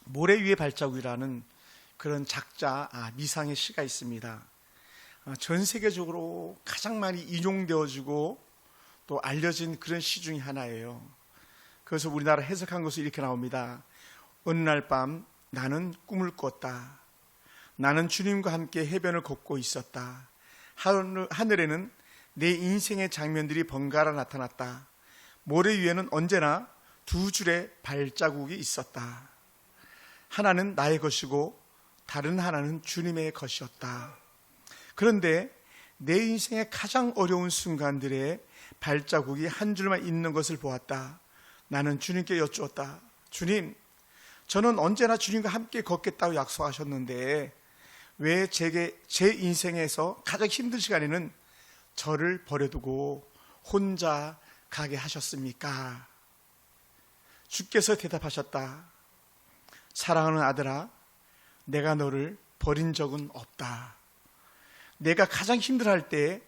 모래 위의 발자국이라는 그런 작자 미상의 시가 있습니다. 전 세계적으로 가장 많이 인용되어지고 또 알려진 그런 시 중에 하나예요. 그래서 우리나라 해석한 것이 이렇게 나옵니다. 어느 날 밤 나는 꿈을 꿨다. 나는 주님과 함께 해변을 걷고 있었다. 하늘에는 내 인생의 장면들이 번갈아 나타났다. 모래 위에는 언제나 두 줄의 발자국이 있었다. 하나는 나의 것이고 다른 하나는 주님의 것이었다. 그런데 내 인생의 가장 어려운 순간들에 발자국이 한 줄만 있는 것을 보았다. 나는 주님께 여쭈었다. 주님, 저는 언제나 주님과 함께 걷겠다고 약속하셨는데 왜 제 인생에서 가장 힘든 시간에는 저를 버려두고 혼자 가게 하셨습니까? 주께서 대답하셨다. 사랑하는 아들아, 내가 너를 버린 적은 없다. 내가 가장 힘들어할 때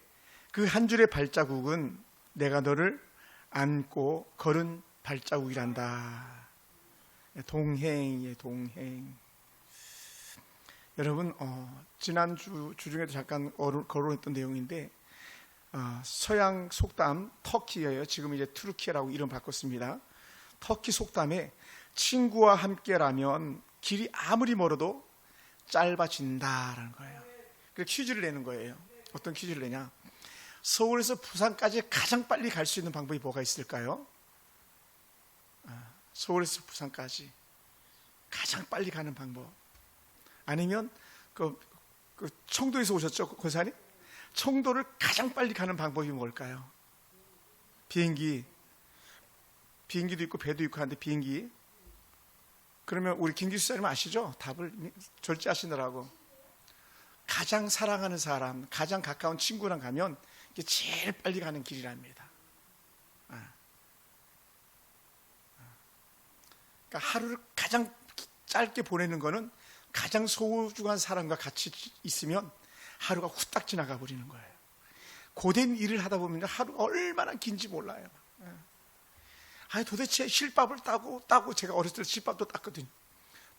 그 한 줄의 발자국은 내가 너를 안고 걸은 발자국이란다. 동행이에요, 동행. 여러분, 지난주 주중에도 잠깐 거론했던 내용인데 서양 속담 터키예요. 지금 이제 트루키라고 이름 바꿨습니다. 터키 속담에 친구와 함께라면 길이 아무리 멀어도 짧아진다라는 거예요. 그래서 퀴즈를 내는 거예요. 어떤 퀴즈를 내냐? 서울에서 부산까지 가장 빨리 갈 수 있는 방법이 뭐가 있을까요? 서울에서 부산까지 가장 빨리 가는 방법. 아니면 그 청도에서 오셨죠, 권사님? 청도를 가장 빨리 가는 방법이 뭘까요? 비행기도 있고 배도 있고 하는데 비행기. 그러면 우리 김기수 사님 아시죠? 답을 절제하시느라고. 가장 사랑하는 사람, 가장 가까운 친구랑 가면 이게 제일 빨리 가는 길이랍니다. 그러니까 하루를 가장 짧게 보내는 거는 가장 소중한 사람과 같이 있으면 하루가 후딱 지나가 버리는 거예요. 고된 일을 하다 보면 하루가 얼마나 긴지 몰라요. 도대체 실밥을 따고 제가 어렸을 때 실밥도 땄거든요.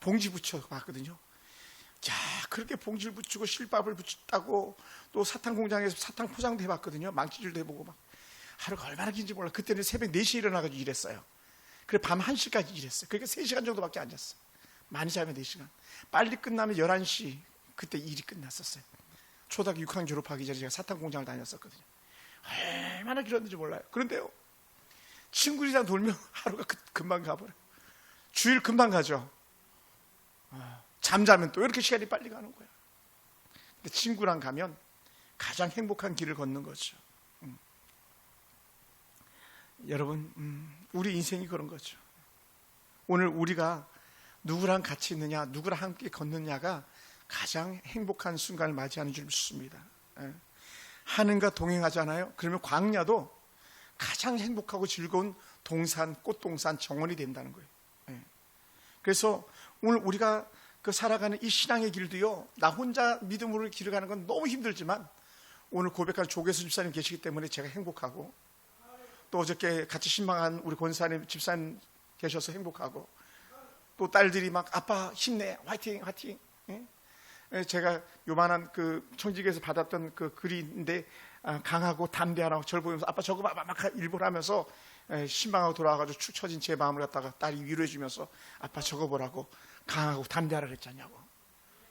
봉지 붙여 봤거든요. 자, 그렇게 봉지를 붙이고 실밥을 따고 또 사탕 공장에서 사탕 포장도 해봤거든요. 망치질도 해보고 막. 하루가 얼마나 긴지 몰라. 그때는 새벽 4시에 일어나가지고 일했어요. 그래 밤 1시까지 일했어요. 그러니까 3시간 정도밖에 안 잤어요. 많이 자면 4시간. 빨리 끝나면 11시 그때 일이 끝났었어요. 초등학교 6학년 졸업하기 전에 제가 사탕 공장을 다녔었거든요. 얼마나 길었는지 몰라요. 그런데요, 친구들이랑 돌면 하루가 금방 가버려요. 주일 금방 가죠. 잠자면 또 이렇게 시간이 빨리 가는 거예요. 근데 친구랑 가면 가장 행복한 길을 걷는 거죠. 여러분, 우리 인생이 그런 거죠. 오늘 우리가 누구랑 같이 있느냐, 누구랑 함께 걷느냐가 가장 행복한 순간을 맞이하는 줄 믿습니다. 하늘과 동행하잖아요. 그러면 광야도 가장 행복하고 즐거운 동산, 꽃동산, 정원이 된다는 거예요. 그래서 오늘 우리가 살아가는 이 신앙의 길도요, 나 혼자 믿음으로 길을 가는 건 너무 힘들지만 오늘 고백한 조계수 집사님 계시기 때문에 제가 행복하고, 또 어저께 같이 신방한 우리 권사님 집사님 계셔서 행복하고, 또 딸들이 막 아빠 힘내, 화이팅 화이팅. 제가 요만한 그 청직에서 받았던 그 글인데 강하고 담대하라고 저를 보면서 아빠 저거 봐봐 막 일부러 하면서 신방하고 돌아와가지고 축 처진 제 마음을 갖다가 딸이 위로해 주면서 아빠 저거 보라고, 강하고 담대하라 그랬잖냐고,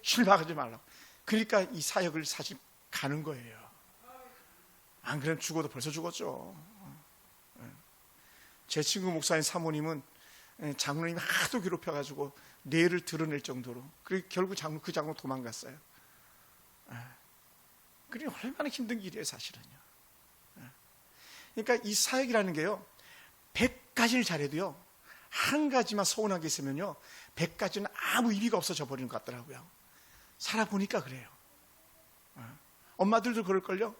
실망하지 말라고. 그러니까 이 사역을 사실 가는 거예요. 안 그러면 죽어도 벌써 죽었죠. 제 친구 목사님 사모님은 장로님이 하도 괴롭혀가지고 뇌를 드러낼 정도로, 그리고 결국 그 장로 도망갔어요. 그게 얼마나 힘든 길이에요 사실은요. 그러니까 이 사역이라는 게요, 100가지를 잘해도요 한 가지만 서운한 게 있으면요 100가지는 아무 의미가 없어져 버리는 것 같더라고요. 살아보니까 그래요. 엄마들도 그럴걸요.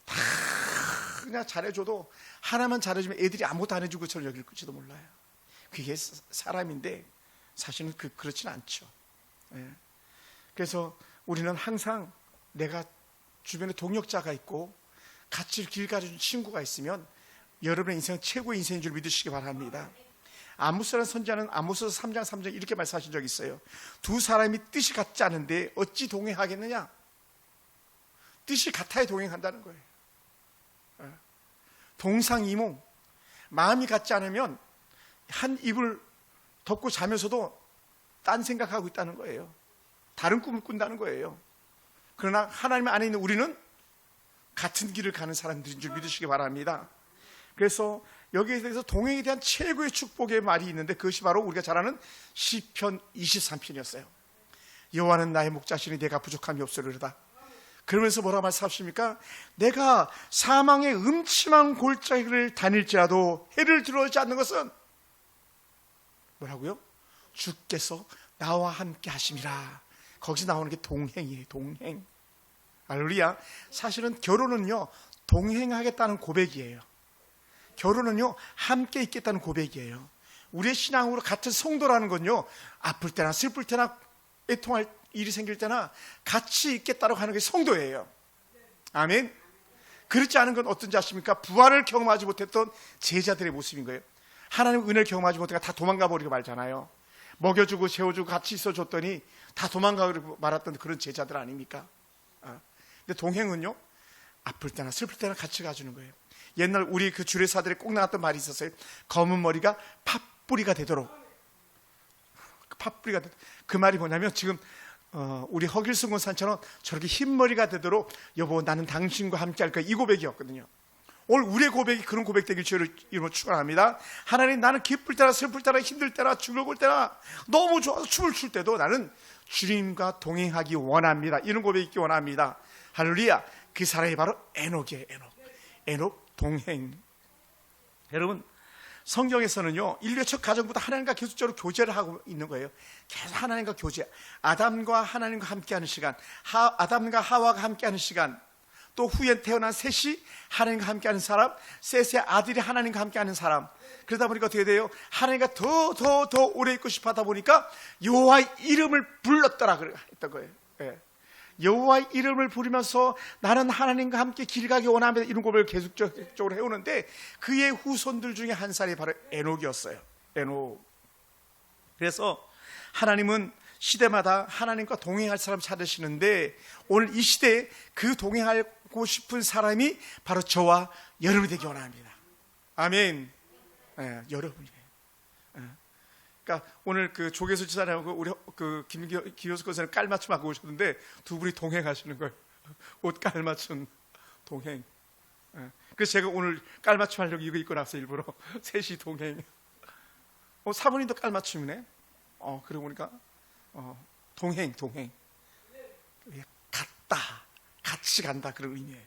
다 그냥 잘해줘도 하나만 잘해주면 애들이 아무것도 안 해준 것처럼 여길지도 몰라요. 그게 사람인데 사실은 그렇지는 않죠. 그래서 우리는 항상 내가 주변에 동역자가 있고 같이 길 가려준 친구가 있으면 여러분의 인생은 최고의 인생인 줄 믿으시기 바랍니다. 아모스라는 선지자는 아모스 3장 3절 이렇게 말씀하신 적이 있어요. 두 사람이 뜻이 같지 않은데 어찌 동행하겠느냐? 뜻이 같아야 동행한다는 거예요. 동상이몽. 마음이 같지 않으면 한 입을 덮고 자면서도 딴 생각하고 있다는 거예요. 다른 꿈을 꾼다는 거예요. 그러나 하나님 안에 있는 우리는 같은 길을 가는 사람들인 줄 믿으시기 바랍니다. 그래서 여기에 대해서 동행에 대한 최고의 축복의 말이 있는데 그것이 바로 우리가 잘 아는 시편 23편이었어요. 여호와는 나의 목자시니 내가 부족함이 없으리로다. 그러면서 뭐라 말씀하십니까? 내가 사망의 음침한 골짜기를 다닐지라도 해를 들어오지 않는 것은 뭐라고요? 주께서 나와 함께 하심이라. 거기서 나오는 게 동행이에요. 동행. 할렐루야. 사실은 결혼은요 동행하겠다는 고백이에요. 결혼은요 함께 있겠다는 고백이에요. 우리의 신앙으로 같은 성도라는 건요 아플 때나 슬플 때나 애통할 일이 생길 때나 같이 있겠다고 하는 게 성도예요. 아멘. 그렇지 않은 건 어떤지 아십니까? 부활을 경험하지 못했던 제자들의 모습인 거예요. 하나님의 은혜를 경험하지 못하니까 다 도망가 버리고 말잖아요. 먹여주고 재워주고 같이 있어줬더니 다 도망가고 말았던 그런 제자들 아닙니까? 근데 동행은요 아플 때나 슬플 때나 같이 가주는 거예요. 옛날 우리 그 주례사들이 꼭 나왔던 말이 있었어요. 검은 머리가 팥뿌리가 되도록. 팥뿌리가 되도록. 그 말이 뭐냐면 지금 우리 허길승 권사처럼 저렇게 흰 머리가 되도록 여보 나는 당신과 함께 할 거야, 이 고백이었거든요. 오늘 우리의 고백이 그런 고백 되길 주로 이름으로 축원합니다. 하나님, 나는 기쁠 때나 슬플 때나 힘들 때나 즐거울 때나 너무 좋아서 춤을 출 때도 나는 주님과 동행하기 원합니다. 이런 고백이 있기 원합니다. 할렐루야. 그 사람이 바로 에녹이에요. 에녹 동행. 여러분, 성경에서는요 인류의 첫 가정부터 하나님과 계속적으로 교제를 하고 있는 거예요. 계속 하나님과 교제. 아담과 하나님과 함께하는 시간, 아담과 하와가 함께하는 시간, 또 후에 태어난 셋이 하나님과 함께하는 사람, 셋의 아들이 하나님과 함께하는 사람. 그러다 보니까 어떻게 돼요? 하나님과 더 오래 있고 싶어 하다 보니까 여호와의 이름을 불렀더라 했던 거예요. 예. 여호와의 이름을 부르면서 나는 하나님과 함께 길 가기 원합니다, 이런 고백을 계속적으로 해오는데 그의 후손들 중에 한 사람이 바로 에녹이었어요. 에녹. 그래서 하나님은 시대마다 하나님과 동행할 사람 찾으시는데 오늘 이 시대에 그 동행하고 싶은 사람이 바로 저와 여러분이 되기 원합니다. 아멘. 예, 여러분이에요. 예. 그러니까 오늘 그 조계수 지사님하고 우리 그 김기효수 권사님 깔맞춤하고 오셨는데 두 분이 동행하시는 거예요. 옷 깔맞춤 동행. 예. 그래서 제가 오늘 깔맞춤 하려고 이거 입고 나서 일부러 셋이 동행. 사모님도 깔맞춤이네. 그러고 보니까 동행. 같다, 같이 간다, 그런 의미예요.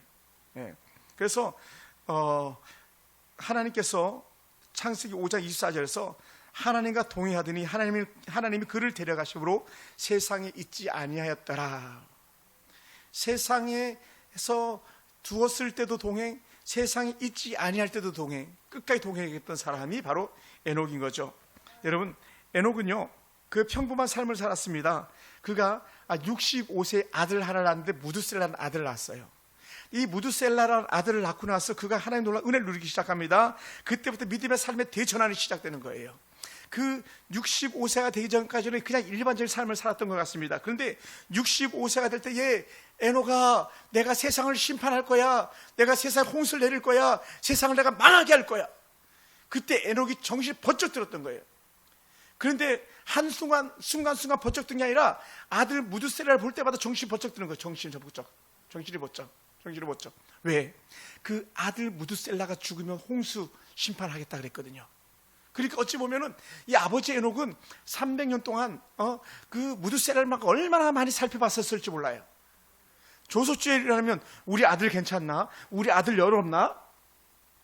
예. 그래서 하나님께서 창세기 5장 24절에서 하나님과 동행하더니 하나님이 그를 데려가심으로 세상에 있지 아니하였더라. 세상에서 두었을 때도 동행, 세상에 있지 아니할 때도 동행, 끝까지 동행했던 사람이 바로 에녹인 거죠. 여러분, 에녹은요 그 평범한 삶을 살았습니다. 그가 65세 아들 하나를 낳았는데 무드셀라는 아들을 낳았어요. 이 무드셀라라는 아들을 낳고 나서 그가 하나님 놀라운 은혜를 누리기 시작합니다. 그때부터 믿음의 삶의 대전환이 시작되는 거예요. 그 65세가 되기 전까지는 그냥 일반적인 삶을 살았던 것 같습니다. 그런데 65세가 될 때에 에녹아, 내가 세상을 심판할 거야, 내가 세상에 홍수를 내릴 거야, 세상을 내가 망하게 할 거야. 그때 에녹이 정신이 번쩍 들었던 거예요. 그런데 한순간 번쩍 든 게 아니라 아들 무드셀라를 볼 때마다 정신이 번쩍 드는 거예요. 정신이 번쩍. 왜? 그 아들 무드셀라가 죽으면 홍수 심판하겠다 그랬거든요. 그러니까 어찌 보면은 이 아버지 에녹은 300년 동안 그 무드셀라를 막 얼마나 많이 살펴봤었을지 몰라요. 조소주에 일어나면 우리 아들 괜찮나? 우리 아들 열 없나?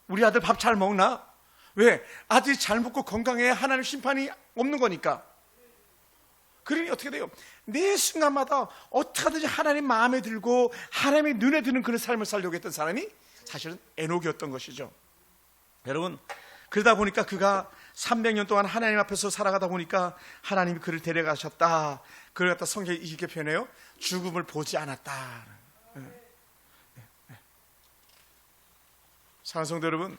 우리 아들 밥 잘 먹나? 왜? 아들이 잘 먹고 건강해야 하나님 심판이 없는 거니까. 그러니 어떻게 돼요? 매 순간마다 어떻게 하든지 하나님 마음에 들고 하나님의 눈에 드는 그런 삶을 살려고 했던 사람이 사실은 에녹이었던 것이죠. 여러분, 그러다 보니까 그가 300년 동안 하나님 앞에서 살아가다 보니까 하나님이 그를 데려가셨다. 그걸 갖다 성경이 이렇게 표현해요. 죽음을 보지 않았다. 사랑하는 성도 여러분,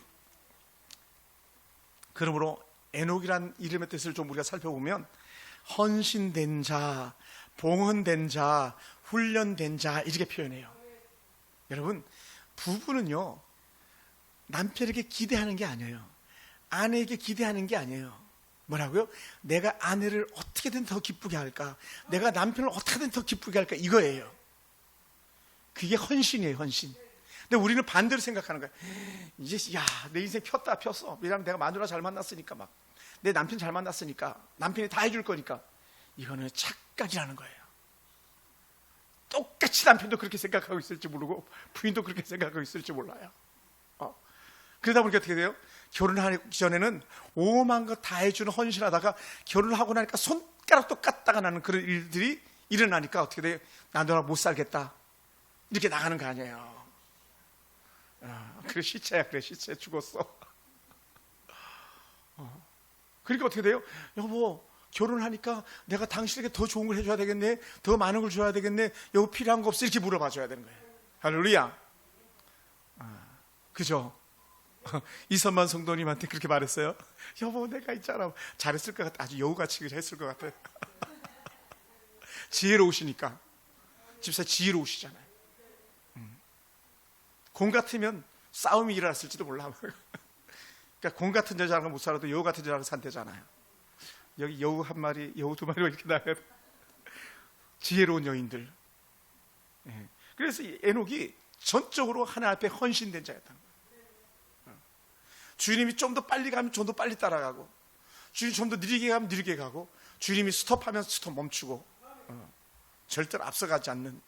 그러므로 에녹이란 이름의 뜻을 좀 우리가 살펴보면 헌신된 자, 봉헌된 자, 훈련된 자 이렇게 표현해요. 여러분, 부부는요 남편에게 기대하는 게 아니에요. 아내에게 기대하는 게 아니에요. 뭐라고요? 내가 아내를 어떻게든 더 기쁘게 할까, 내가 남편을 어떻게든 더 기쁘게 할까, 이거예요. 그게 헌신이에요, 헌신. 근데 우리는 반대로 생각하는 거예요. 이제 내 인생 폈어. 왜냐하면 내가 마누라 잘 만났으니까, 막 내 남편 잘 만났으니까, 남편이 다 해줄 거니까. 이거는 착각이라는 거예요. 똑같이 남편도 그렇게 생각하고 있을지 모르고 부인도 그렇게 생각하고 있을지 몰라요. 그러다 보니까 어떻게 돼요? 결혼하기 전에는 오만 거 다 해주는 헌신하다가 결혼을 하고 나니까 손가락도 까다가 나는 그런 일들이 일어나니까 어떻게 돼요? 나 너랑 못 살겠다 이렇게 나가는 거 아니에요. 그래 시체야, 그래 시체 죽었어. 그러니까 어떻게 돼요? 여보, 결혼하니까 내가 당신에게 더 좋은 걸 해줘야 되겠네, 더 많은 걸 줘야 되겠네, 여보 필요한 거 없어, 이렇게 물어봐 줘야 되는 거예요. 할렐루야. 그죠? 이선만 성도님한테 그렇게 말했어요. 여보, 내가 있잖아. 잘했을 것 같아. 아주 여우같이 했을 것 같아. 지혜로우시니까. 집사 지혜로우시잖아요. 공 같으면 싸움이 일어났을지도 몰라. 그러니까 공 같은 여자랑 못 살아도 여우 같은 여자랑 산대잖아요. 여기 여우 한 마리, 여우 두 마리가 이렇게 나가요. 지혜로운 여인들. 그래서 이 에녹이 전적으로 하나님 앞에 헌신된 자였다는 거예요. 주님이 좀 더 빨리 가면 좀 더 빨리 따라가고, 주님이 좀 더 느리게 가면 느리게 가고, 주님이 스톱하면 스톱 멈추고, 절대로 앞서가지 않는.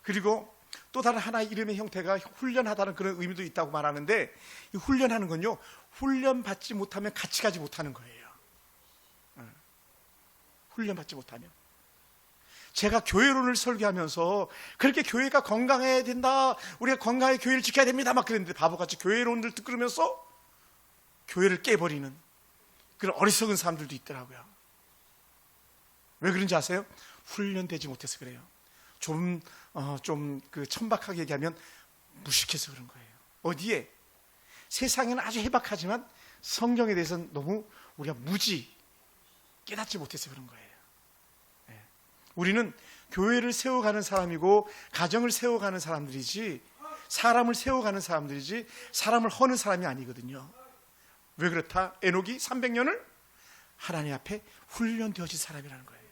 그리고 또 다른 하나의 이름의 형태가 훈련하다는 그런 의미도 있다고 말하는데, 이 훈련하는 건요, 훈련받지 못하면 같이 가지 못하는 거예요. 훈련받지 못하면. 제가 교회론을 설교하면서 그렇게 교회가 건강해야 된다, 우리가 건강하게 교회를 지켜야 됩니다 막 그랬는데, 바보같이 교회론을 듣으면서 교회를 깨버리는 그런 어리석은 사람들도 있더라고요. 왜 그런지 아세요? 훈련되지 못해서 그래요. 좀 그 천박하게 얘기하면 무식해서 그런 거예요. 어디에? 세상에는 아주 해박하지만 성경에 대해서는 너무 우리가 깨닫지 못해서 그런 거예요. 우리는 교회를 세워가는 사람이고 가정을 세워가는 사람들이지, 사람을 세워가는 사람들이지 사람을 허는 사람이 아니거든요. 왜 그렇다? 에녹이 300년을 하나님 앞에 훈련되어진 사람이라는 거예요.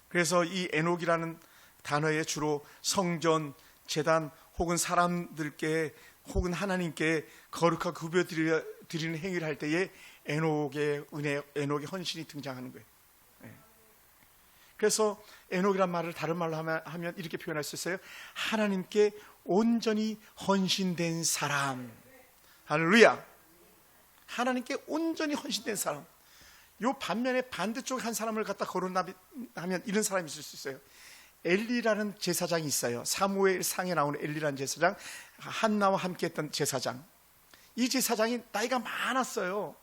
그래서 이 에녹이라는 단어에 주로 성전, 제단 혹은 사람들께 혹은 하나님께 거룩하게 구별드리는 행위를 할 때에 에녹의 은혜, 에녹의 헌신이 등장하는 거예요. 그래서 에녹이란 말을 다른 말로 하면 이렇게 표현할 수 있어요. 하나님께 온전히 헌신된 사람. 할렐루야. 하나님께 온전히 헌신된 사람. 요 반면에 반대쪽에 한 사람을 갖다 거론하면 이런 사람이 있을 수 있어요. 엘리라는 제사장이 있어요. 사무엘 상에 나오는 엘리라는 제사장, 한나와 함께 했던 제사장. 이 제사장이 나이가 많았어요.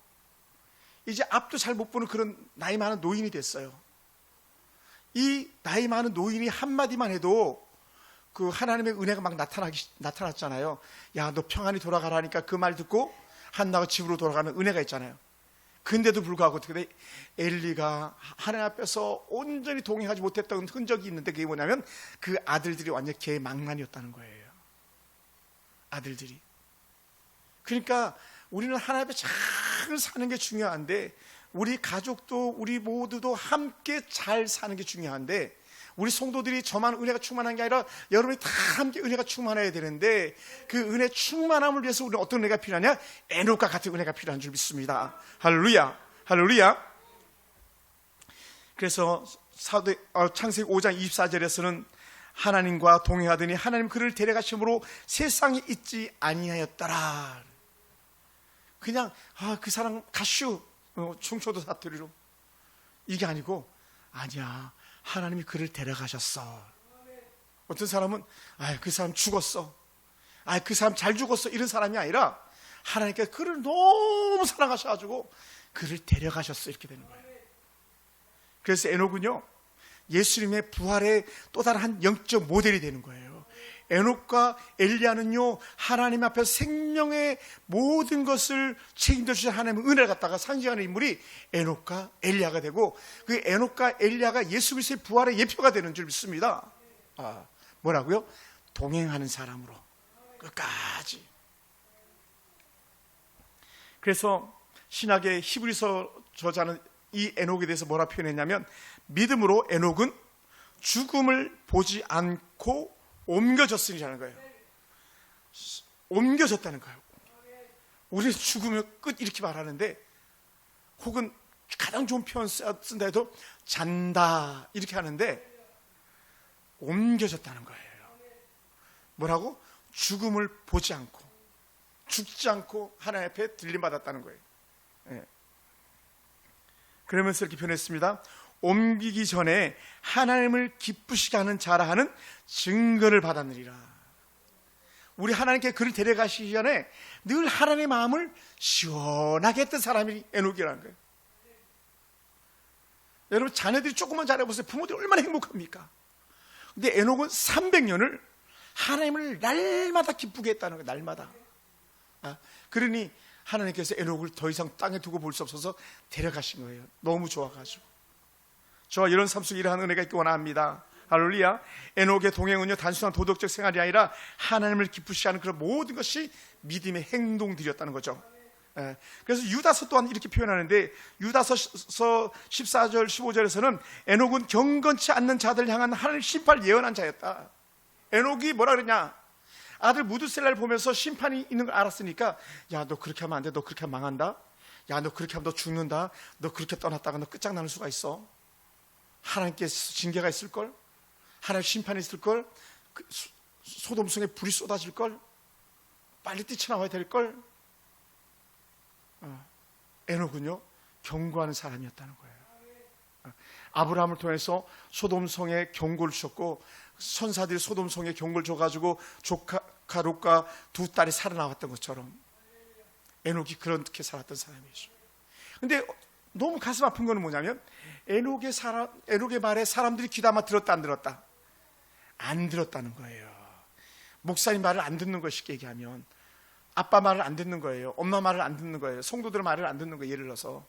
이제 앞도 잘 못 보는 그런 나이 많은 노인이 됐어요. 이 나이 많은 노인이 한마디만 해도 그 하나님의 은혜가 막 나타났잖아요. 야, 너 평안히 돌아가라니까 그 말 듣고 한나가 집으로 돌아가는 은혜가 있잖아요. 근데도 불구하고 어떻게 돼? 엘리가 하나님 앞에서 온전히 동행하지 못했던 흔적이 있는데, 그게 뭐냐면 그 아들들이 완전 개망난이었다는 거예요. 아들들이. 그러니까 우리는 하나님 앞에 잘 사는 게 중요한데, 우리 가족도 우리 모두도 함께 잘 사는 게 중요한데, 우리 성도들이 저만 은혜가 충만한 게 아니라 여러분이 다 함께 은혜가 충만해야 되는데, 그 은혜 충만함을 위해서 우리는 어떤 은혜가 필요하냐? 에녹과 같은 은혜가 필요한 줄 믿습니다. 할렐루야, 할렐루야. 그래서 창세기 5장 24절에서는 하나님과 동행하더니 하나님 그를 데려가심으로 세상에 있지 아니하였더라. 그냥 그 사람 가슈 충초도 사투리로, 이게 아니고, 아니야, 하나님이 그를 데려가셨어. 어떤 사람은 그 사람 죽었어, 그 사람 잘 죽었어, 이런 사람이 아니라 하나님께서 그를 너무 사랑하셔가지고 그를 데려가셨어, 이렇게 되는 거예요. 그래서 에녹은요, 예수님의 부활의 또 다른 한 영적 모델이 되는 거예요. 에녹과 엘리야는요, 하나님 앞에 생명의 모든 것을 책임져 주신 하나님의 은혜를 갖다가 상징하는 인물이 에녹과 엘리야가 되고, 그 에녹과 엘리야가 예수 그리스도의 부활의 예표가 되는 줄 믿습니다. 뭐라고요? 동행하는 사람으로 끝까지. 그래서 신약의 히브리서 저자는 이 에녹에 대해서 뭐라 표현했냐면, 믿음으로 에녹은 죽음을 보지 않고 옮겨졌으니라는 거예요. 옮겨졌다는 거예요. 우리는 죽으면 끝 이렇게 말하는데, 혹은 가장 좋은 표현 쓴다 해도 잔다 이렇게 하는데, 옮겨졌다는 거예요. 뭐라고? 죽음을 보지 않고, 죽지 않고 하나님 앞에 들림받았다는 거예요. 예. 그러면서 이렇게 표현했습니다. 옮기기 전에 하나님을 기쁘시게 하는 자라 하는 증거를 받았느니라. 우리 하나님께 그를 데려가시기 전에 늘 하나님의 마음을 시원하게 했던 사람이 에녹이라는 거예요. 여러분, 자녀들이 조금만 잘해보세요. 부모들이 얼마나 행복합니까? 근데 에녹은 300년을 하나님을 날마다 기쁘게 했다는 거예요. 날마다. 그러니 하나님께서 에녹을 더 이상 땅에 두고 볼 수 없어서 데려가신 거예요. 너무 좋아가지고. 저와 이런 삶 속에 일하는 은혜가 있기 원합니다. 할렐루야. 에녹의 동행은요, 단순한 도덕적 생활이 아니라 하나님을 기쁘시게 하는 그런 모든 것이 믿음의 행동들이었다는 거죠. 그래서 유다서 또한 이렇게 표현하는데, 유다서 14절 15절에서는 에녹은 경건치 않는 자들을 향한 하나님의 심판을 예언한 자였다. 에녹이 뭐라 그러냐, 아들 무드셀라를 보면서 심판이 있는 걸 알았으니까, 야, 너 그렇게 하면 안 돼. 너 그렇게 하면 망한다. 야, 너 그렇게 하면 너 죽는다. 너 그렇게 떠났다가 너 끝장나는 수가 있어. 하나님께서 징계가 있을걸? 하나님 심판이 있을걸? 소돔성에 불이 쏟아질걸? 빨리 뛰쳐나와야 될걸? 에녹은요, 경고하는 사람이었다는 거예요. 아브라함을 통해서 소돔성에 경고를 주셨고, 선사들이 소돔성에 경고를 줘가지고 조카 롯과 두 딸이 살아나왔던 것처럼 에녹이 그렇게 살았던 사람이죠. 근데 너무 가슴 아픈 거는 뭐냐면, 에녹의 말에 사람들이 귀담아 들었다 안 들었다? 안 들었다는 거예요. 목사님 말을 안 듣는 거, 쉽게 얘기하면 아빠 말을 안 듣는 거예요. 엄마 말을 안 듣는 거예요. 성도들 말을 안 듣는 거예요. 예를 들어서.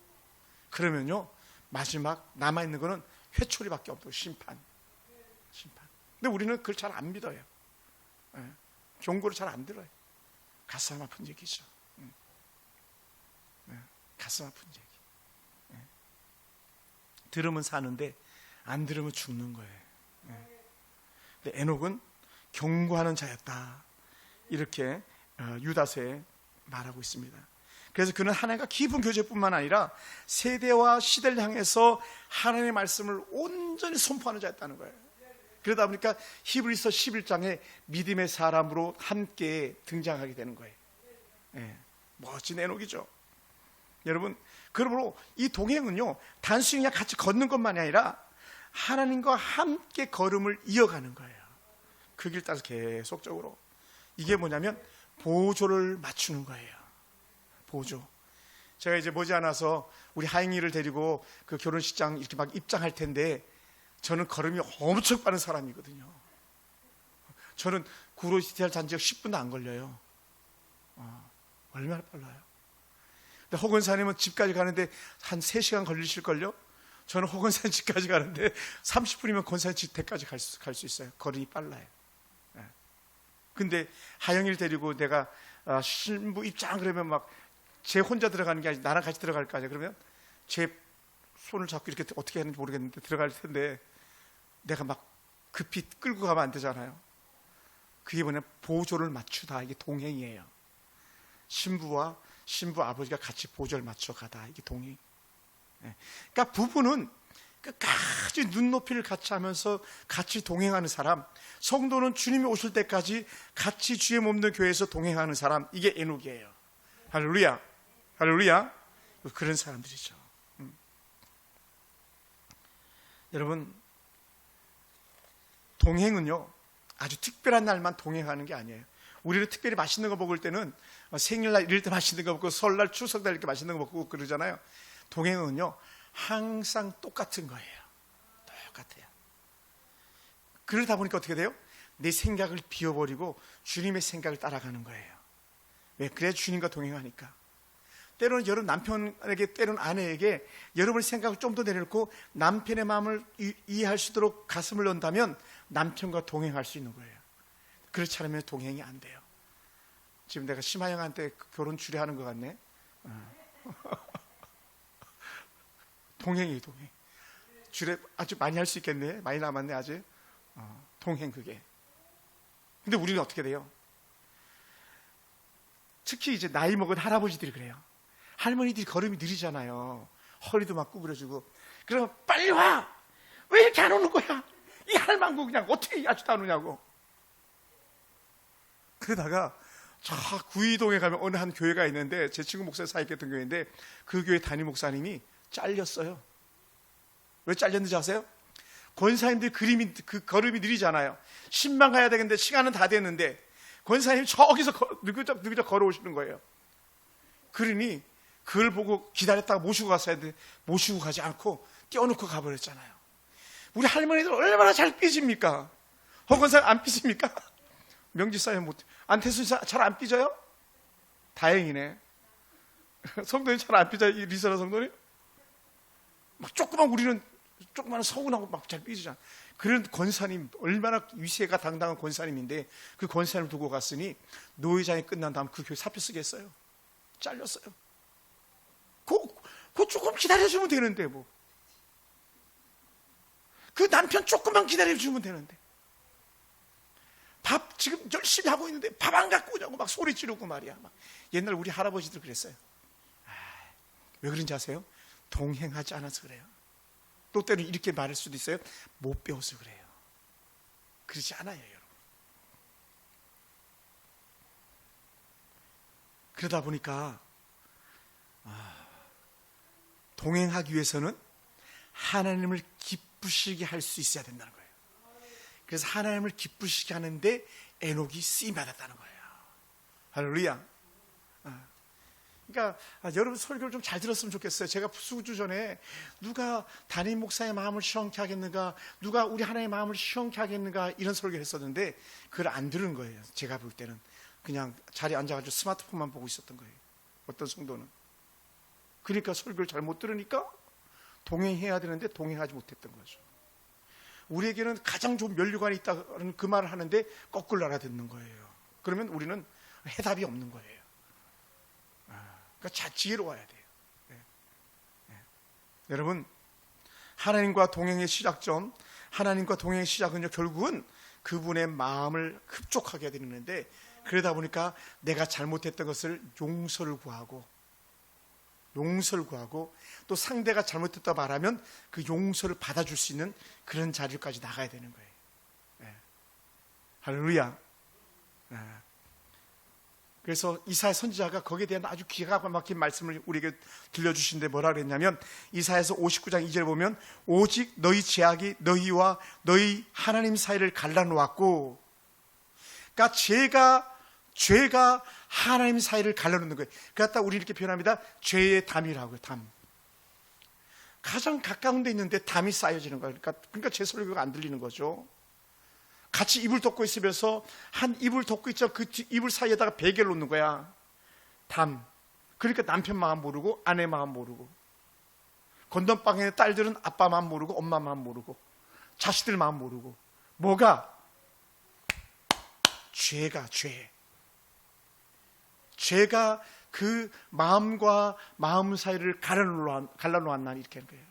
그러면요, 마지막 남아있는 거는 회초리밖에 없고 심판. 근데 우리는 그걸 잘 안 믿어요. 경고를 잘 안 들어요. 가슴 아픈 얘기죠. 가슴 아픈 얘기. 들으면 사는데 안 들으면 죽는 거예요. 근데 에녹은 경고하는 자였다, 이렇게 유다서에 말하고 있습니다. 그래서 그는 하나님과 깊은 교제뿐만 아니라 세대와 시대를 향해서 하나님의 말씀을 온전히 선포하는 자였다는 거예요. 그러다 보니까 히브리서 11장에 믿음의 사람으로 함께 등장하게 되는 거예요. 멋진 에녹이죠. 여러분, 그러므로 이 동행은요, 단순히 그냥 같이 걷는 것만이 아니라 하나님과 함께 걸음을 이어가는 거예요. 그 길 따라서 계속적으로. 이게 뭐냐면 보조를 맞추는 거예요. 보조. 제가 이제 머지않아서 우리 하영이를 데리고 그 결혼식장 이렇게 막 입장할 텐데, 저는 걸음이 엄청 빠른 사람이거든요. 저는 구로시티알 잔지역 10분도 안 걸려요. 얼마나 빨라요. 근데 허건사님은 집까지 가는데 한 3시간 걸리실걸요? 저는 허건사님 집까지 가는데 30분이면 권사님 집까지 갈 수 있어요. 걸음이 빨라요. 근데 하영이를 데리고 내가 신부 입장 그러면 막 제 혼자 들어가는 게 아니라 나랑 같이 들어갈 거 아니에요. 그러면 제 손을 잡고 이렇게 어떻게 하는지 모르겠는데 들어갈 텐데, 내가 막 급히 끌고 가면 안 되잖아요. 그게 뭐냐, 보조를 맞추다. 이게 동행이에요. 신부와 신부 아버지가 같이 보조를 맞춰 가다. 이게 동행. 그러니까 부부는 끝까지 눈높이를 같이 하면서 같이 동행하는 사람, 성도는 주님이 오실 때까지 같이 주의 몸된 교회에서 동행하는 사람, 이게 에녹이에요. 할렐루야. 할렐루야. 그런 사람들이죠. 여러분, 동행은요, 아주 특별한 날만 동행하는 게 아니에요. 우리는 특별히 맛있는 거 먹을 때는 생일날 이럴 때 맛있는 거 먹고, 설날 추석날 이렇게 맛있는 거 먹고 그러잖아요. 동행은요, 항상 똑같은 거예요. 똑같아요. 그러다 보니까 어떻게 돼요? 내 생각을 비워버리고 주님의 생각을 따라가는 거예요. 왜? 그래야 주님과 동행하니까. 때로는 여러분 남편에게, 때로는 아내에게 여러분의 생각을 좀 더 내려놓고 남편의 마음을 이해할 수 있도록 가슴을 넣는다면 남편과 동행할 수 있는 거예요. 그렇지 않으면 동행이 안 돼요. 지금 내가 심하영한테 결혼 주례하는 것 같네. 동행이 동행. 주례 아주 많이 할 수 있겠네. 많이 남았네 아직. 동행 그게. 근데 우리는 어떻게 돼요? 특히 이제 나이 먹은 할아버지들이 그래요. 할머니들이 걸음이 느리잖아요. 허리도 막 구부려주고. 그러면 빨리 와! 왜 이렇게 안 오는 거야? 이 할망구 그냥 어떻게 아직도 안 오냐고. 그러다가 저 구이동에 가면 어느 한 교회가 있는데, 제 친구 목사 사역했던 교회인데 그 교회 담임 목사님이 잘렸어요. 왜 잘렸는지 아세요? 권사님들 그 걸음이 느리잖아요. 10만 가야 되겠는데 시간은 다 됐는데 권사님이 저기서 느그적 걸어오시는 거예요. 그러니 그걸 보고 기다렸다가 모시고 갔어야 되는데 모시고 가지 않고 띄워놓고 가버렸잖아요. 우리 할머니들 얼마나 잘 삐집니까? 허건사 안 삐집니까? 명지사에 안태순 잘 안 삐져요? 다행이네. 성도님 잘 안 삐져요? 리사라 성도님? 막 우리는 조그마한 서운하고 막 잘 삐지잖아. 그런 권사님, 얼마나 위세가 당당한 권사님인데 그 권사님을 두고 갔으니 노회장이 끝난 다음 그 교회 사표 쓰겠어요? 잘렸어요. 그 조금 기다려주면 되는데 뭐. 그 남편 조금만 기다려주면 되는데. 밥 지금 열심히 하고 있는데 밥 안 갖고 오냐고 막 소리 지르고 말이야. 막. 옛날 우리 할아버지들 그랬어요. 왜 그런지 아세요? 동행하지 않아서 그래요. 또 때로는 이렇게 말할 수도 있어요. 못 배워서 그래요. 그렇지 않아요, 여러분. 그러다 보니까 동행하기 위해서는 하나님을 기쁘시게 할 수 있어야 된다는 거예요. 그래서 하나님을 기쁘시게 하는데 에녹이 쓰임 받았다는 거예요. 할렐루야. 그러니까 여러분 설교를 좀 잘 들었으면 좋겠어요. 제가 수주 전에 누가 담임 목사의 마음을 시원케 하겠는가, 누가 우리 하나님의 마음을 시원케 하겠는가, 이런 설교를 했었는데 그걸 안 들은 거예요. 제가 볼 때는 그냥 자리에 앉아가지고 스마트폰만 보고 있었던 거예요. 어떤 성도는. 그러니까 설교를 잘못 들으니까 동행해야 되는데 동행하지 못했던 거죠. 우리에게는 가장 좋은 면류관이 있다는 그 말을 하는데 거꾸로 알아듣는 거예요. 그러면 우리는 해답이 없는 거예요. 그러니까 지혜로워야 돼요. 여러분, 하나님과 동행의 시작점, 하나님과 동행의 시작은요, 결국은 그분의 마음을 흡족하게 되는데, 그러다 보니까 내가 잘못했던 것을 용서를 구하고 또 상대가 잘못했다 말하면 그 용서를 받아줄 수 있는 그런 자리까지 나가야 되는 거예요. 할렐루야. 그래서 이사야 선지자가 거기에 대한 아주 기가 막힌 말씀을 우리에게 들려주시는데 뭐라 그랬냐면, 이사야서 59장 2절 보면 오직 너희 죄악이 너희와 너희 하나님 사이를 갈라놓았고, 그러니까 죄가 하나님 사이를 갈라놓는 거예요. 그렇다 우리 이렇게 표현합니다. 죄의 담이라고요. 담. 가장 가까운 데 있는데 담이 쌓여지는 거예요. 그러니까 제 설교가 안 들리는 거죠. 같이 이불 덮고 있으면서 한 이불 덮고 있죠. 그 이불 사이에다가 베개를 놓는 거야. 담. 그러니까 남편 마음 모르고 아내 마음 모르고, 건넌방에 있는 딸들은 아빠 마음 모르고 엄마 마음 모르고 자식들 마음 모르고. 뭐가? 죄가 그 마음과 마음 사이를 갈라놓았나니 이렇게 하는 거예요.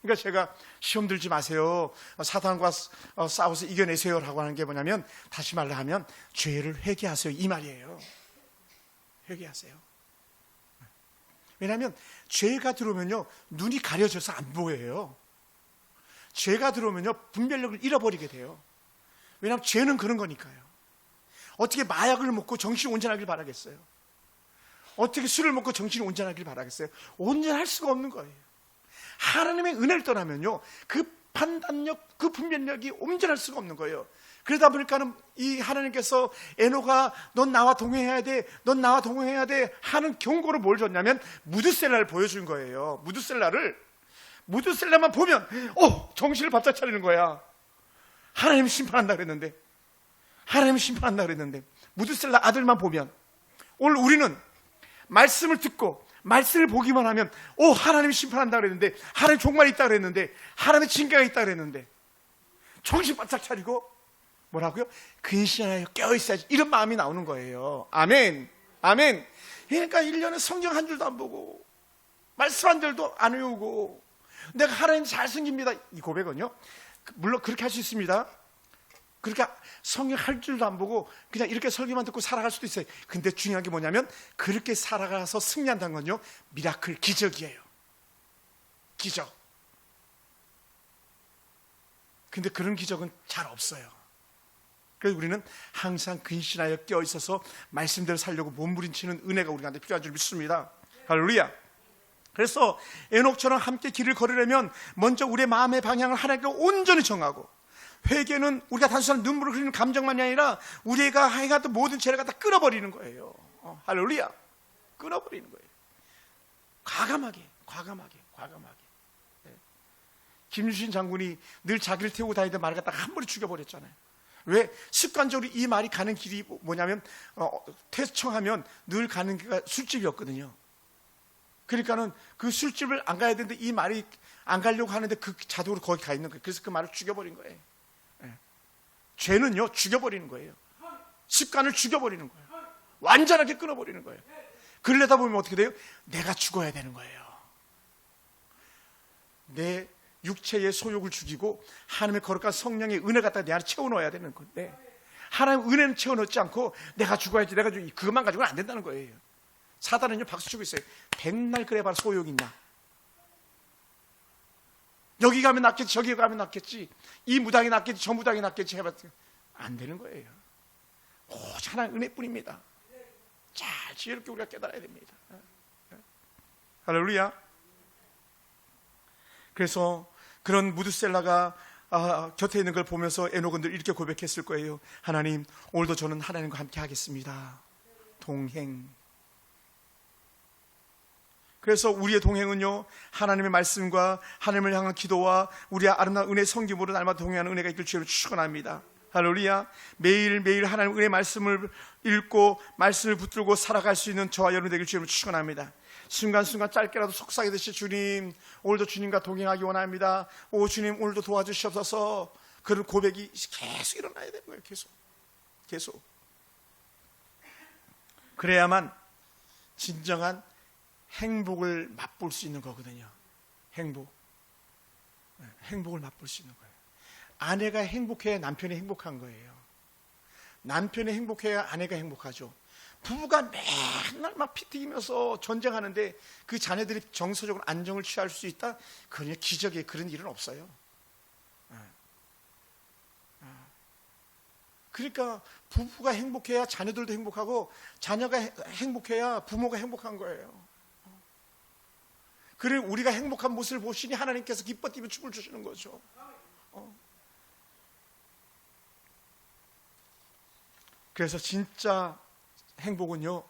그러니까 제가 시험 들지 마세요, 사탄과 싸워서 이겨내세요 라고 하는 게 뭐냐면, 다시 말로 하면 죄를 회개하세요 이 말이에요. 회개하세요. 왜냐하면 죄가 들어오면요, 눈이 가려져서 안 보여요. 죄가 들어오면요, 분별력을 잃어버리게 돼요. 왜냐하면 죄는 그런 거니까요. 어떻게 마약을 먹고 정신이 온전하길 바라겠어요? 어떻게 술을 먹고 정신이 온전하길 바라겠어요? 온전할 수가 없는 거예요. 하나님의 은혜를 떠나면요, 그 판단력, 그 분별력이 온전할 수가 없는 거예요. 그러다 보니까는 이 하나님께서 에녹아 넌 나와 동행해야 돼, 넌 나와 동행해야 돼 하는 경고를 뭘 줬냐면 무드셀라를 보여준 거예요. 무드셀라만 보면 정신을 바짝 차리는 거야. 하나님 심판한다 그랬는데 하나님이 심판한다 그랬는데, 무드셀라 아들만 보면, 오늘 우리는 말씀을 듣고 말씀을 보기만 하면 하나님이 심판한다 그랬는데, 하나님 종말이 있다 그랬는데, 하나님의 징계가 있다 그랬는데, 정신 바짝 차리고 뭐라고요? 근신하여 깨어있어야지, 이런 마음이 나오는 거예요. 아멘. 아멘. 그러니까 1년에 성경 한 줄도 안 보고 말씀 한 줄도 안 외우고 내가 하나님 잘생깁니다, 이 고백은요, 물론 그렇게 할 수 있습니다. 그러니까 성경 할 줄도 안 보고 그냥 이렇게 설교만 듣고 살아갈 수도 있어요. 근데 중요한 게 뭐냐면, 그렇게 살아가서 승리한다는 건요, 미라클, 기적이에요. 기적. 근데 그런 기적은 잘 없어요. 그래서 우리는 항상 근신하여 깨어있어서 말씀대로 살려고 몸부림치는 은혜가 우리한테 필요한 줄 믿습니다. 할렐루야. 그래서 에녹처럼 함께 길을 걸으려면 먼저 우리의 마음의 방향을 하나님께 온전히 정하고, 회개는 우리가 단순한 눈물을 흘리는 감정만이 아니라 우리가 행했던 모든 죄를 갖다 끊어버리는 거예요. 할렐루야. 끊어버리는 거예요. 과감하게. 네. 김유신 장군이 늘 자기를 태우고 다니던 말을 갖다가 한 번에 죽여버렸잖아요. 왜? 습관적으로 이 말이 가는 길이 뭐냐면, 퇴청하면 늘 가는 길가 술집이었거든요. 그러니까는 그 술집을 안 가야 되는데 이 말이 안 가려고 하는데 그 자동으로 거기 가 있는 거예요. 그래서 그 말을 죽여버린 거예요. 네. 죄는요, 죽여버리는 거예요. 습관을 죽여버리는 거예요. 완전하게 끊어버리는 거예요. 그러려다 보면 어떻게 돼요? 내가 죽어야 되는 거예요. 내 육체의 소욕을 죽이고 하나님의 거룩한 성령의 은혜 갖다 내 안에 채워넣어야 되는 건데, 하나님의 은혜는 채워넣지 않고 내가 죽어야지, 그것만 가지고는 안 된다는 거예요. 사단은요, 박수치고 있어요. 백날 그래봐라 소욕이 있나. 여기 가면 낫겠지, 저기 가면 낫겠지, 이 무당이 낫겠지, 저 무당이 낫겠지 해봤더니 안 되는 거예요. 오직 하나님 은혜뿐입니다. 잘 지혜롭게 우리가 깨달아야 됩니다. 할렐루야. 그래서 그런 무드셀라가 곁에 있는 걸 보면서 에녹은 늘 이렇게 고백했을 거예요. 하나님, 오늘도 저는 하나님과 함께 하겠습니다. 동행. 그래서 우리의 동행은요, 하나님의 말씀과 하나님을 향한 기도와 우리의 아름다운 은혜 성김으로 날마다 동행하는 은혜가 있길 주로 축원합니다. 할렐루야. 매일매일 하나님 은혜 말씀을 읽고 말씀을 붙들고 살아갈 수 있는 저와 여러분 되길 주로 축원합니다. 순간순간 짧게라도 속삭이듯이, 주님, 오늘도 주님과 동행하기 원합니다. 오 주님, 오늘도 도와주시옵소서. 그런 고백이 계속 일어나야 되는 거예요. 계속. 그래야만 진정한 행복을 맛볼 수 있는 거거든요. 행복을 맛볼 수 있는 거예요. 아내가 행복해야 남편이 행복한 거예요. 남편이 행복해야 아내가 행복하죠. 부부가 맨날 막 피 튀기면서 전쟁하는데 그 자녀들이 정서적으로 안정을 취할 수 있다? 그냥 기적에 그런 일은 없어요. 그러니까 부부가 행복해야 자녀들도 행복하고, 자녀가 행복해야 부모가 행복한 거예요. 그래 우리가 행복한 모습을 보시니 하나님께서 기뻐 뛰며 춤을 추시는 거죠. 그래서 진짜 행복은요,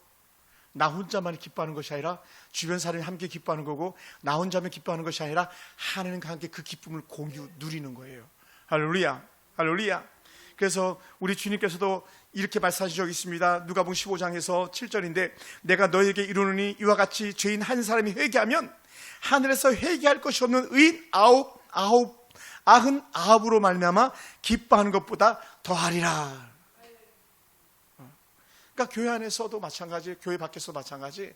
나 혼자만 기뻐하는 것이 아니라 주변 사람이 함께 기뻐하는 거고, 나 혼자만 기뻐하는 것이 아니라 하나님과 함께 그 기쁨을 누리는 거예요. 할렐루야. 그래서 우리 주님께서도 이렇게 말씀하신 적이 있습니다. 누가복음 15장에서 7절인데, 내가 너에게 이르노니 이와 같이 죄인 한 사람이 회개하면 하늘에서 회개할 것이 없는 의인 99으로 말미암아 기뻐하는 것보다 더하리라. 그러니까 교회 안에서도 마찬가지, 교회 밖에서도 마찬가지.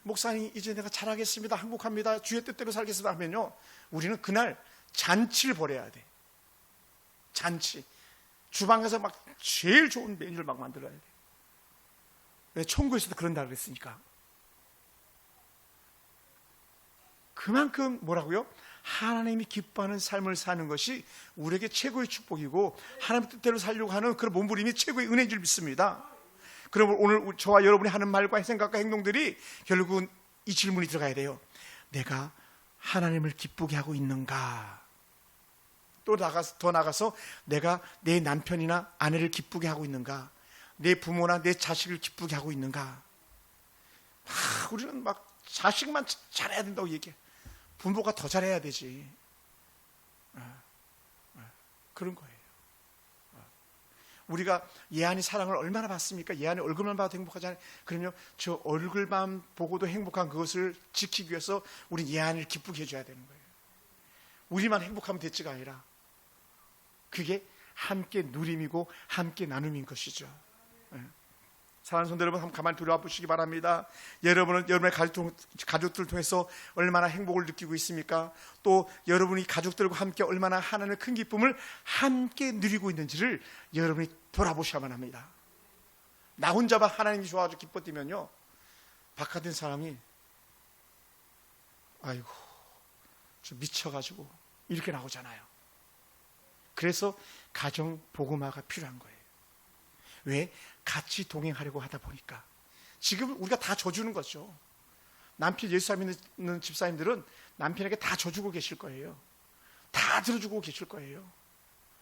목사님, 이제 내가 잘하겠습니다, 행복합니다, 주의 뜻대로 살겠습니다 하면요, 우리는 그날 잔치를 벌여야 돼. 잔치. 주방 가서 막 제일 좋은 메뉴를 막 만들어야 돼. 왜? 천국에서도 그런다 그랬으니까. 그만큼 뭐라고요? 하나님이 기뻐하는 삶을 사는 것이 우리에게 최고의 축복이고, 하나님 뜻대로 살려고 하는 그런 몸부림이 최고의 은혜인 줄 믿습니다. 그러면 오늘 저와 여러분이 하는 말과 생각과 행동들이 결국은 이 질문이 들어가야 돼요. 내가 하나님을 기쁘게 하고 있는가? 또 더 나가서 내가 내 남편이나 아내를 기쁘게 하고 있는가? 내 부모나 내 자식을 기쁘게 하고 있는가? 우리는 막 자식만 잘해야 된다고 얘기해. 부모가 더 잘해야 되지. 그런 거예요. 우리가 예한이 사랑을 얼마나 받습니까? 예한이 얼굴만 봐도 행복하잖아요. 그러면 저 얼굴만 보고도 행복한 그것을 지키기 위해서 우리 예한이를 기쁘게 해줘야 되는 거예요. 우리만 행복하면 됐지가 아니라 그게 함께 누림이고 함께 나눔인 것이죠. 사랑하는 성도 여러분, 한번 가만히 돌아와 보시기 바랍니다. 여러분은 여러분의 가족들을 통해서 얼마나 행복을 느끼고 있습니까? 또 여러분이 가족들과 함께 얼마나 하나님의 큰 기쁨을 함께 누리고 있는지를 여러분이 돌아보셔야만 합니다. 나 혼자만 하나님이 좋아가지고 기뻐뛰면요, 바깥에 사람이 아이고 좀 미쳐가지고 이렇게 나오잖아요. 그래서 가정 복음화가 필요한 거예요. 왜? 같이 동행하려고 하다 보니까. 지금 우리가 다 져주는 거죠. 남편 예수 안 믿는 집사님들은 남편에게 다 져주고 계실 거예요. 다 들어주고 계실 거예요.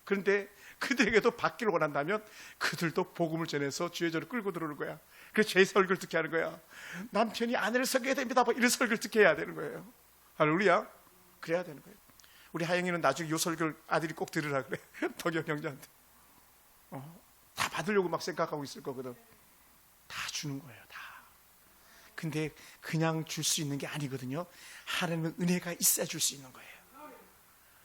그런데 그들에게도 받기를 원한다면 그들도 복음을 전해서 주의 저를 끌고 들어오는 거야. 그래서 제 설교를 듣게 하는 거야. 남편이 아내를 섬겨야 됩니다, 이런 설교를 듣게 해야 되는 거예요. 할렐루야. 그래야 되는 거예요. 우리 하영이는 나중에 이 설교를 아들이 꼭 들으라 그래. 덕영 형제한테. 다 받으려고 막 생각하고 있을 거거든. 다 주는 거예요, 다. 근데 그냥 줄 수 있는 게 아니거든요. 하나님은 은혜가 있어야 줄 수 있는 거예요.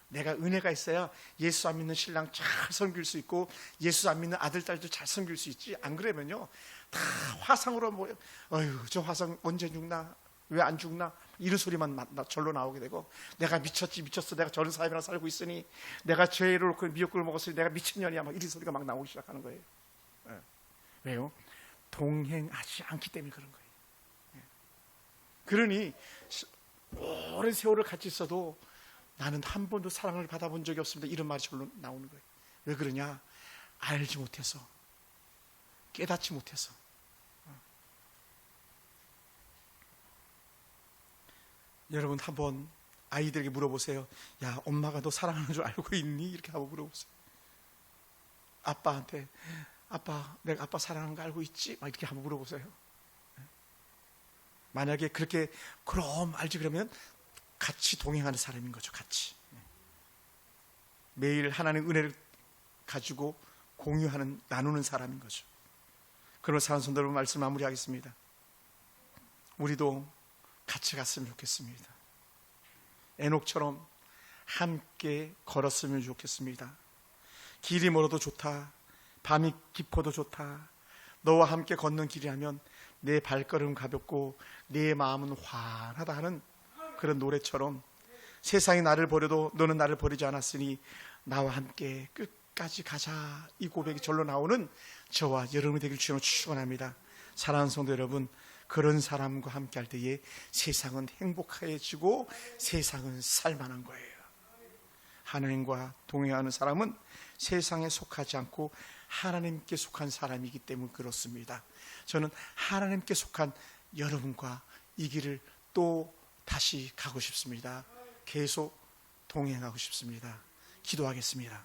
내가 은혜가 있어야 예수 안 믿는 신랑 잘 섬길 수 있고 예수 안 믿는 아들, 딸도 잘 섬길 수 있지. 안 그러면요, 다 화상으로 뭐, 어휴, 저 화상 언제 죽나? 왜 안 죽나? 이런 소리만 절로 나오게 되고, 내가 미쳤어. 내가 저런 사람이랑 살고 있으니, 내가 죄를 놓고 미역국을 먹었으니 내가 미친년이야. 막 이런 소리가 막 나오기 시작하는 거예요. 네. 왜요? 동행하지 않기 때문에 그런 거예요. 네. 그러니 오랜 세월을 같이 있어도 나는 한 번도 사랑을 받아본 적이 없습니다, 이런 말이 절로 나오는 거예요. 왜 그러냐? 알지 못해서, 깨닫지 못해서. 여러분 한번 아이들에게 물어보세요. 야, 엄마가 너 사랑하는 줄 알고 있니? 이렇게 한번 물어보세요. 아빠한테, 아빠, 내가 아빠 사랑하는 거 알고 있지? 막 이렇게 한번 물어보세요. 만약에 그렇게 그럼 알지, 그러면 같이 동행하는 사람인 거죠. 같이 매일 하나님의 은혜를 가지고 공유하는, 나누는 사람인 거죠. 그런 사랑하는 성도 여러분, 말씀 마무리하겠습니다. 우리도 같이 갔으면 좋겠습니다. 에녹처럼 함께 걸었으면 좋겠습니다. 길이 멀어도 좋다, 밤이 깊어도 좋다, 너와 함께 걷는 길이라면 내 발걸음 가볍고 내 마음은 환하다 하는 그런 노래처럼, 세상이 나를 버려도 너는 나를 버리지 않았으니 나와 함께 끝까지 가자, 이 고백이 절로 나오는 저와 여러분이 되길 주님으로 축원합니다. 사랑하는 성도 여러분, 그런 사람과 함께 할 때에 세상은 행복해지고 세상은 살만한 거예요. 하나님과 동행하는 사람은 세상에 속하지 않고 하나님께 속한 사람이기 때문에 그렇습니다. 저는 하나님께 속한 여러분과 이 길을 또 다시 가고 싶습니다. 계속 동행하고 싶습니다. 기도하겠습니다.